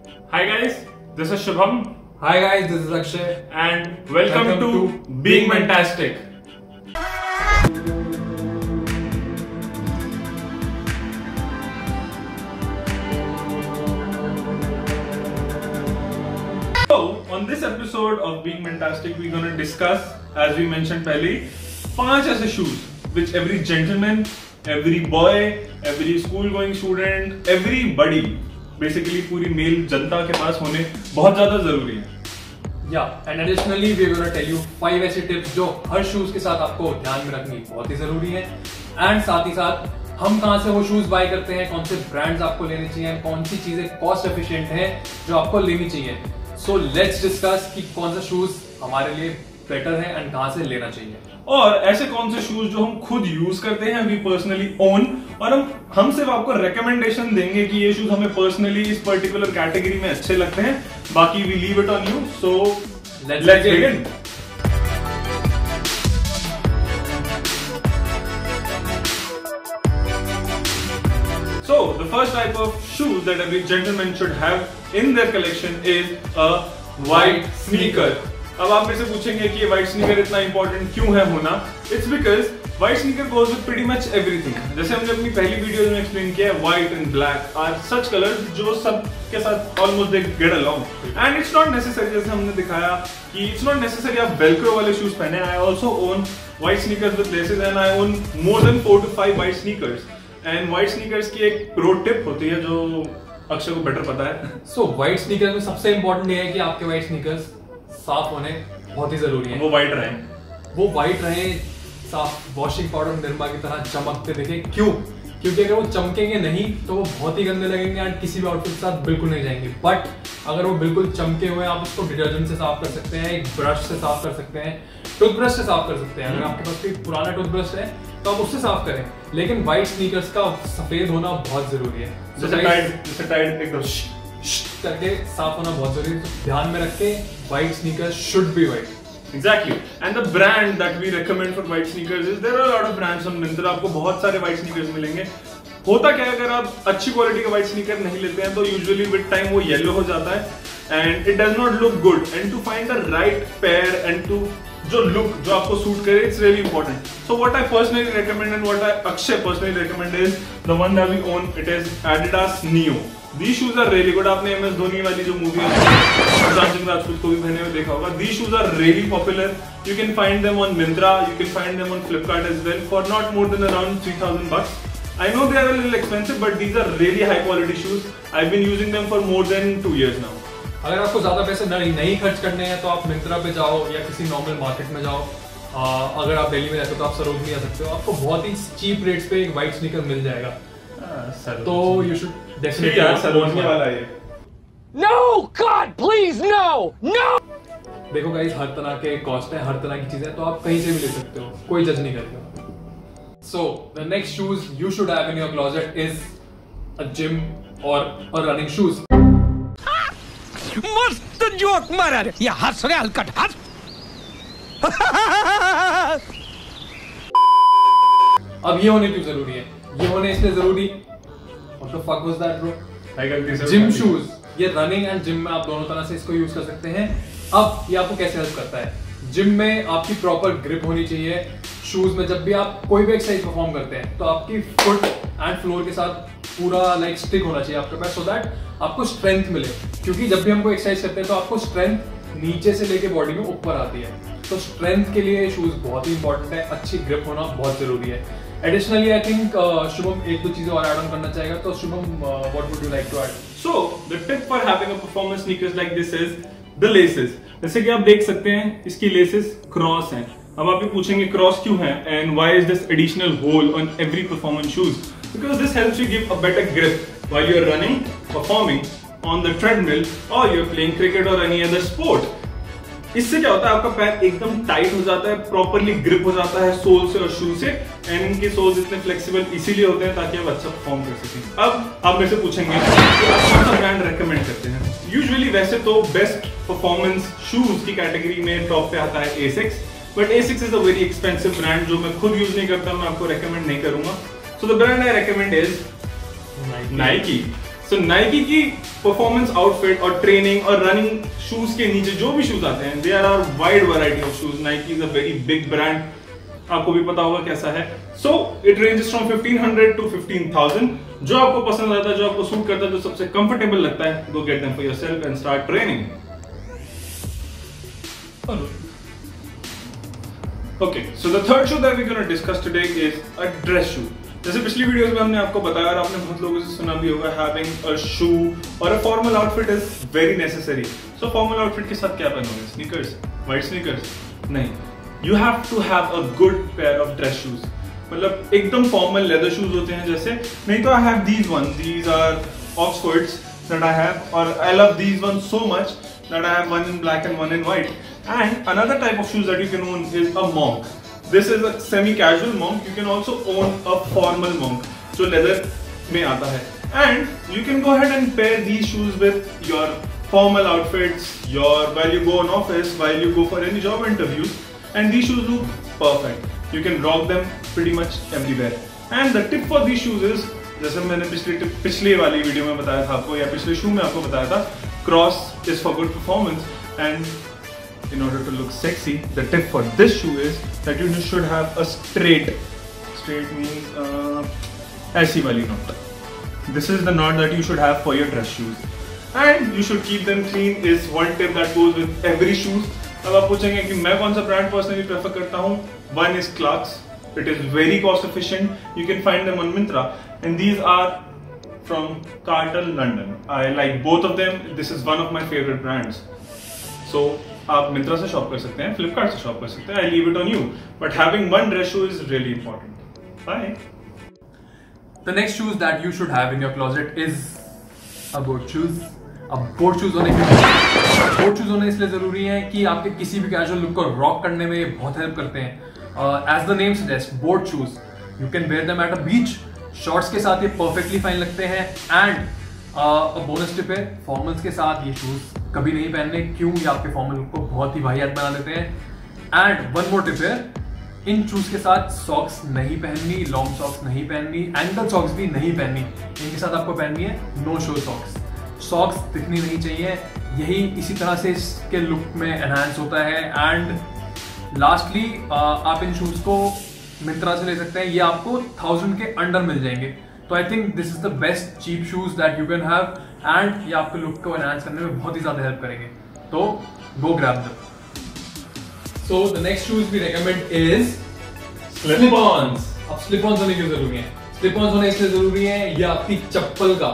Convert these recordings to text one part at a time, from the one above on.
Hi guys, this is Shubham. Hi guys, this is Akshay. And welcome to Being Mentastic. So, on this episode of Being Mentastic, we're going to discuss, as we mentioned पहले, 5 ऐसे shoes which every gentleman, every boy, every school-going student, everybody, basically पूरी mail जनता के पास होने बहुत ज़्यादा ज़रूरी है. Yeah, and additionally we are going to tell you 5 ऐसे tips जो हर shoes के साथ आपको ध्यान में रखनी बहुत ही ज़रूरी है. And साथ ही साथ हम कहाँ से वो shoes buy करते हैं, कौन से brands आपको लेने चाहिए, कौन सी चीजें cost efficient हैं जो आपको लेनी चाहिए. So let's discuss कि कौन सा shoes हमारे लिए बेटर है एंड कहां से लेना चाहिए. और ऐसे कौन से शूज जो हम खुद यूज करते हैं, वी पर्सनली ओन, और हम सिर्फ आपको रिकमेंडेशन देंगे कि ये शूज हमें पर्सनली इस पर्टिकुलर कैटेगरी में अच्छे लगते हैं, बाकी we leave it on you. So let's begin. So the first type of shoes that every gentleman should have in their collection is a white sneaker. अब आप मेरे से पूछेंगे कि ये व्हाइट स्नीकर इतना इंपॉर्टेंट क्यों है होना. It's because white sneaker goes with pretty much everything. जैसे हमने अपनी पहली वीडियो में एक्सप्लेन किया है, white and black are such colours जो सब के साथ almost they get along. And it's not necessary, जैसे हमने दिखाया कि इट्स नॉट नेसेसरी आप वेलक्रो वाले शूज पहने. I also own white sneakers with laces and I own more than 4 to 5 white sneakers. And white sneakers की एक pro tip होती है जो अक्षय को बेटर पता है. सो व्हाइट स्नीकर्स में सबसे इंपॉर्टेंट ये है कि आपके व्हाइट स्नीकर्स साफ होने बहुत ही जरूरी है. वो व्हाइट रहे, वो व्हाइट रहे, साफ वॉशिंग पाउडर निरमा की तरह चमकते दिखे. क्यों? क्योंकि अगर वो चमकेंगे नहीं तो वो बहुत ही गंदे लगेंगे एंड किसी भी आउटफिट के साथ बिल्कुल नहीं जाएंगे. बट अगर वो बिल्कुल चमके हुए, आप उसको डिटर्जेंट से साफ कर सकते हैं, एक ब्रश से साफ कर सकते हैं, टूथब्रश से साफ कर सकते हैं. अगर आपके पास कोई पुराना टूथब्रश है तो आप उससे साफ करें. लेकिन व्हाइट स्नीकर्स का सफेद होना बहुत जरूरी है. करके साफ होना बहुत जरूरी है. तो ध्यान में रख के white sneakers should be white. Exactly. And the brand that we recommend for white sneakers is there are a lot of brands on Myntra. आपको बहुत सारे white sneakers मिलेंगे. होता क्या है, अगर आप अच्छी क्वालिटी का white sneaker नहीं लेते हैं तो usually with time वो yellow हो जाता है and it does not look good. And to find the right pair and to जो look जो आपको सूट करे, it's really important. So what I personally recommend and what I Akshay personally recommend is the one that we own. It is Adidas Neo. These shoes are really good. आपने MS Dhoni वाली जो movie है सुशांत सिंह राजपूत को भी पहने हुए देखा होगा. These shoes are really popular. You can find them on Myntra. You can find them on Flipkart as well for not more than around $3,000. I know they are a little expensive, but these are really high quality shoes. I've been using them for more than 2 years now. अगर आपको ज्यादा पैसे नहीं खर्च करने हैं तो आप मिंत्रा पे जाओ या किसी नॉर्मल मार्केट में जाओ. अगर आप दिल्ली में रहते हो तो आप सरोजनी आ सकते हो. आपको बहुत ही चीप रेट्स पे एक व्हाइट स्नीकर मिल जाएगा. तो यू शुड डेफिनेटली यार सरोजनी वाला है. No, God, please, no, no. देखो गाइस, हर तरह के कॉस्ट है, हर तरह की चीजें, तो आप कहीं से भी ले सकते हो, कोई जज नहीं करता. So the next shoes you should have in your closet is a gym or a running shoes. मस्त जोक मारा रे. ये हंस रे हलकट हंस. अब ये होने क्यों जरूरी है? ये होने इसलिए जरूरी, what the fuck was that bro? Gym shoes. ये रनिंग एंड जिम में आप दोनों तरह से इसको यूज कर सकते हैं. अब ये आपको कैसे हेल्प करता है? जिम में आपकी प्रॉपर ग्रिप होनी चाहिए. शूज में जब भी आप कोई भी एक्सरसाइज परफॉर्म करते हैं तो आपकी फुट एंड फ्लोर के साथ पूरा लाइक स्टिक होना चाहिए आपके पास, सो दैट आपको स्ट्रेंथ मिले. क्योंकि जब भी हम कोई एक्सरसाइज करते हैं तो आपको स्ट्रेंथ नीचे से लेके बॉडी में ऊपर आती है. तो स्ट्रेंथ के लिए शूज बहुत ही इंपॉर्टेंट है. अच्छी ग्रिप होना बहुत जरूरी है. Additionally, I think शुभम एक दो चीजें और ऐड ऑन करना चाहेगा. तो Shubham, what would you like to add? So the tip for having a performance sneakers like this is the laces. जैसे कि आप देख सकते हैं इसकी laces क्रॉस हैं. अब आप ये पूछेंगे क्रॉस क्यों है and why is this additional hole on every performance shoes? Because this helps you give a better grip while you're running, performing on the treadmill or you're playing cricket or any other sport. इससे क्या होता है, आपका पैर एकदम tight हो जाता है, प्रॉपरली ग्रिप हो जाता है सोल से और शू से. एंड इनके सोल्स इतने फ्लेक्सिबल इसीलिए होते हैं ताकि आप अच्छा परफॉर्म कर सकें. अब आप मेरे से पूछेंगे कि आप कौन सा ब्रांड रेकमेंड करते हैं. यूजुअली वैसे तो बेस्ट परफॉर्मेंस शूज की कैटेगरी में टॉप पे आता है Asics, but Asics is a very expensive brand जो मैं खुद यूज नहीं करता, मैं आपको रेकमेंड नहीं करूंगा. So the brand I recommend is Nike. सो नाइकी की परफॉर्मेंस आउटफिट और ट्रेनिंग और रनिंग शूज के नीचे जो भी शूज आते हैं, there are wide variety of shoes. Nike is a very big brand, आपको भी पता होगा कैसा है. So it ranges from 1500 to 15,000. जो आपको पसंद आता है, जो आपको सूट करता है, जो सबसे कंफर्टेबल लगता है, गो get them for yourself and start training. Okay, so the third shoe that we're going to discuss today is a dress shoe. जैसे पिछली वीडियोस में हमने आपको बताया और आपने बहुत लोगों से सुना भी होगा, having a shoe or a formal outfit is very necessary. So formal outfit के साथ क्या पहनोगे? Sneakers, white sneakers? नहीं. You have to have a good pair of dress shoes. मतलब एकदम formal leather shoes होते हैं जैसे. नहीं तो I have these ones. These are Oxfords that I have, or I love these ones so much that I have one in black and one in white. And another type of shoes that you can own is a monk. This is a semi-casual monk. You can also own a formal monk, जो leather में आता है. And you can go ahead and pair these shoes with your formal outfits, while you go on office, while you go for any job interviews, and these shoes look perfect. You can rock them pretty much everywhere. And the tip for these shoes is, जैसे मैंने पिछले वाली video में बताया था आपको, या पिछले शू में आपको बताया था, cross is for good performance. And in order to look sexy, the tip for this shoe is that you should have a straight means ऐसी वाली knot. This is the knot that you should have for your dress shoes, and you should keep them clean is one tip that goes with every shoes. अब आप पूछेंगे कि मैं कौन सा brand personally prefer करता हूँ. One is Clarks. It is very cost efficient. You can find them on Myntra, and these are from Cartel London. I like both of them. This is one of my favorite brands. So आप मिंत्रा से shop कर सकते हैं, फ्लिपकार्ट से shop कर सकते हैं. I leave it on you. But having one dress shoe is really important. Bye. The next shoes that you should have in your closet is a boat shoes. अब बोट शूज होने इसलिए जरूरी है कि आपके किसी भी कैजुअल लुक को रॉक करने में ये बहुत हेल्प करते हैं. As the name suggest, boat shoes, you can wear them at a beach. Shorts के साथ ये परफेक्टली फाइन लगते हैं. एंड बोनस टिप है, फॉर्मल्स के साथ ये शूज कभी नहीं पहनने. क्यों? ये आपके फॉर्मल लुक को बहुत ही वाहियात बना देते हैं. एंड वन मोर टिप है, इन शूज के साथ सॉक्स नहीं पहननी, लॉन्ग सॉक्स नहीं पहननी, एंकल सॉक्स भी नहीं पहननी. इनके साथ आपको पहननी है नो शो सॉक्स. सॉक्स दिखनी नहीं चाहिए. यही इसी तरह से इसके लुक में एनहांस होता है. एंड लास्टली आप इन शूज को मिंत्रा से ले सकते हैं. ये आपको 1000 के अंडर मिल जाएंगे. तो I think this is the best cheap shoes that you can have. And ये आपके लुक को एनहांस करने में बहुत ही ज्यादा हेल्प करेंगे. तो गो grab them. So the next shoes we recommend is slip-ons. अब slip-ons होने क्यों जरूरी है? Slip-ons होने इसलिए जरूरी है, ये आपकी चप्पल का,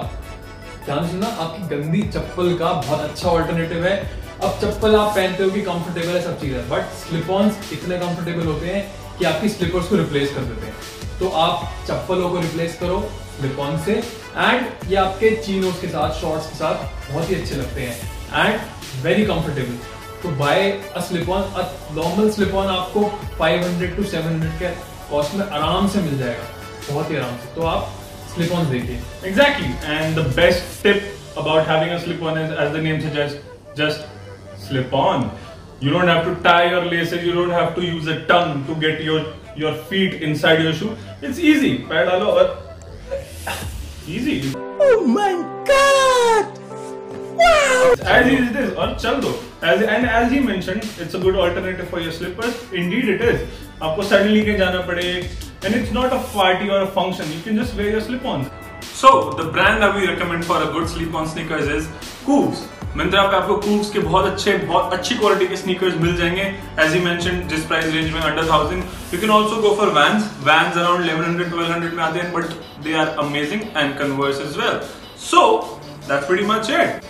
ध्यान सुनना, आपकी गंदी चप्पल का बहुत अच्छा ऑल्टरनेटिव है. अब चप्पल आप पहनते हो कि कंफर्टेबल है, सब चीज है, बट slip-ons इतने कंफर्टेबल होते हैं कि आपकी स्लीपर्स को रिप्लेस कर देते हैं. तो आप चप्पलों को रिप्लेस करो slip-on से. एंड ये आपके चीनोस के साथ, शॉर्ट्स के साथ बहुत ही अच्छे लगते हैं. And very comfortable. तो buy a slip-on, a normal slip-on आपको 500 to 700 के कॉस्ट में आराम से मिल जाएगा, बहुत ही आराम से. तो आप स्लिप-ऑन देखिए. Exactly, and the best tip about having a slip-on is, as the name suggests, just slip on. You don't have to tie your laces. You don't have to use a tongue to get your feet inside your shoe. It's easy. पैर डालो और easy. Oh my God! Wow! As easy as it is, और चल दो. As he mentioned, it's a good alternative for your slippers. Indeed, it is. आपको suddenly कहीं जाना पड़े, and it's not a party or a function. You can just wear your slip-ons. So the brand that we recommend for a good slip-on sneakers is Cougs. Myntra पे आपको Cougs के बहुत अच्छी quality के sneakers मिल जाएंगे. As he mentioned, जिस price range में under 1000. You can also go for Vans. Vans around 1100-1200 में आते हैं, but they are amazing, and Converse as well. So that's pretty much it.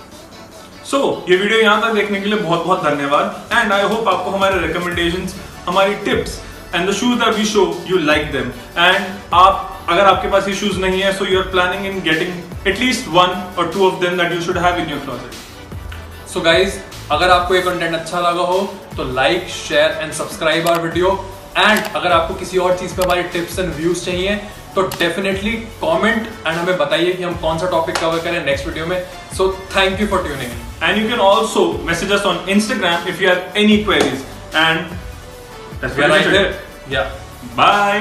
So, ये वीडियो यहाँ तक देखने के लिए बहुत बहुत धन्यवाद. एंड आई होप आपको हमारे रिकमेंडेशंस, हमारी tips and the shoes that we show, you like them. And अगर आपके पास ये शूज नहीं है, so you are planning in getting at least 1 or 2 of them that you should have in your closet. So guys, अगर आपको ये content अच्छा लगा हो तो like, share and subscribe our video. And अगर आपको किसी और चीज पे हमारी टिप्स एंड व्यूज चाहिए तो डेफिनेटली कमेंट एंड हमें बताइए कि हम कौन सा टॉपिक कवर करें नेक्स्ट वीडियो में. So thank you for tuning in. And you can also message us on Instagram if you have any queries. And that's right there. Yeah. Bye.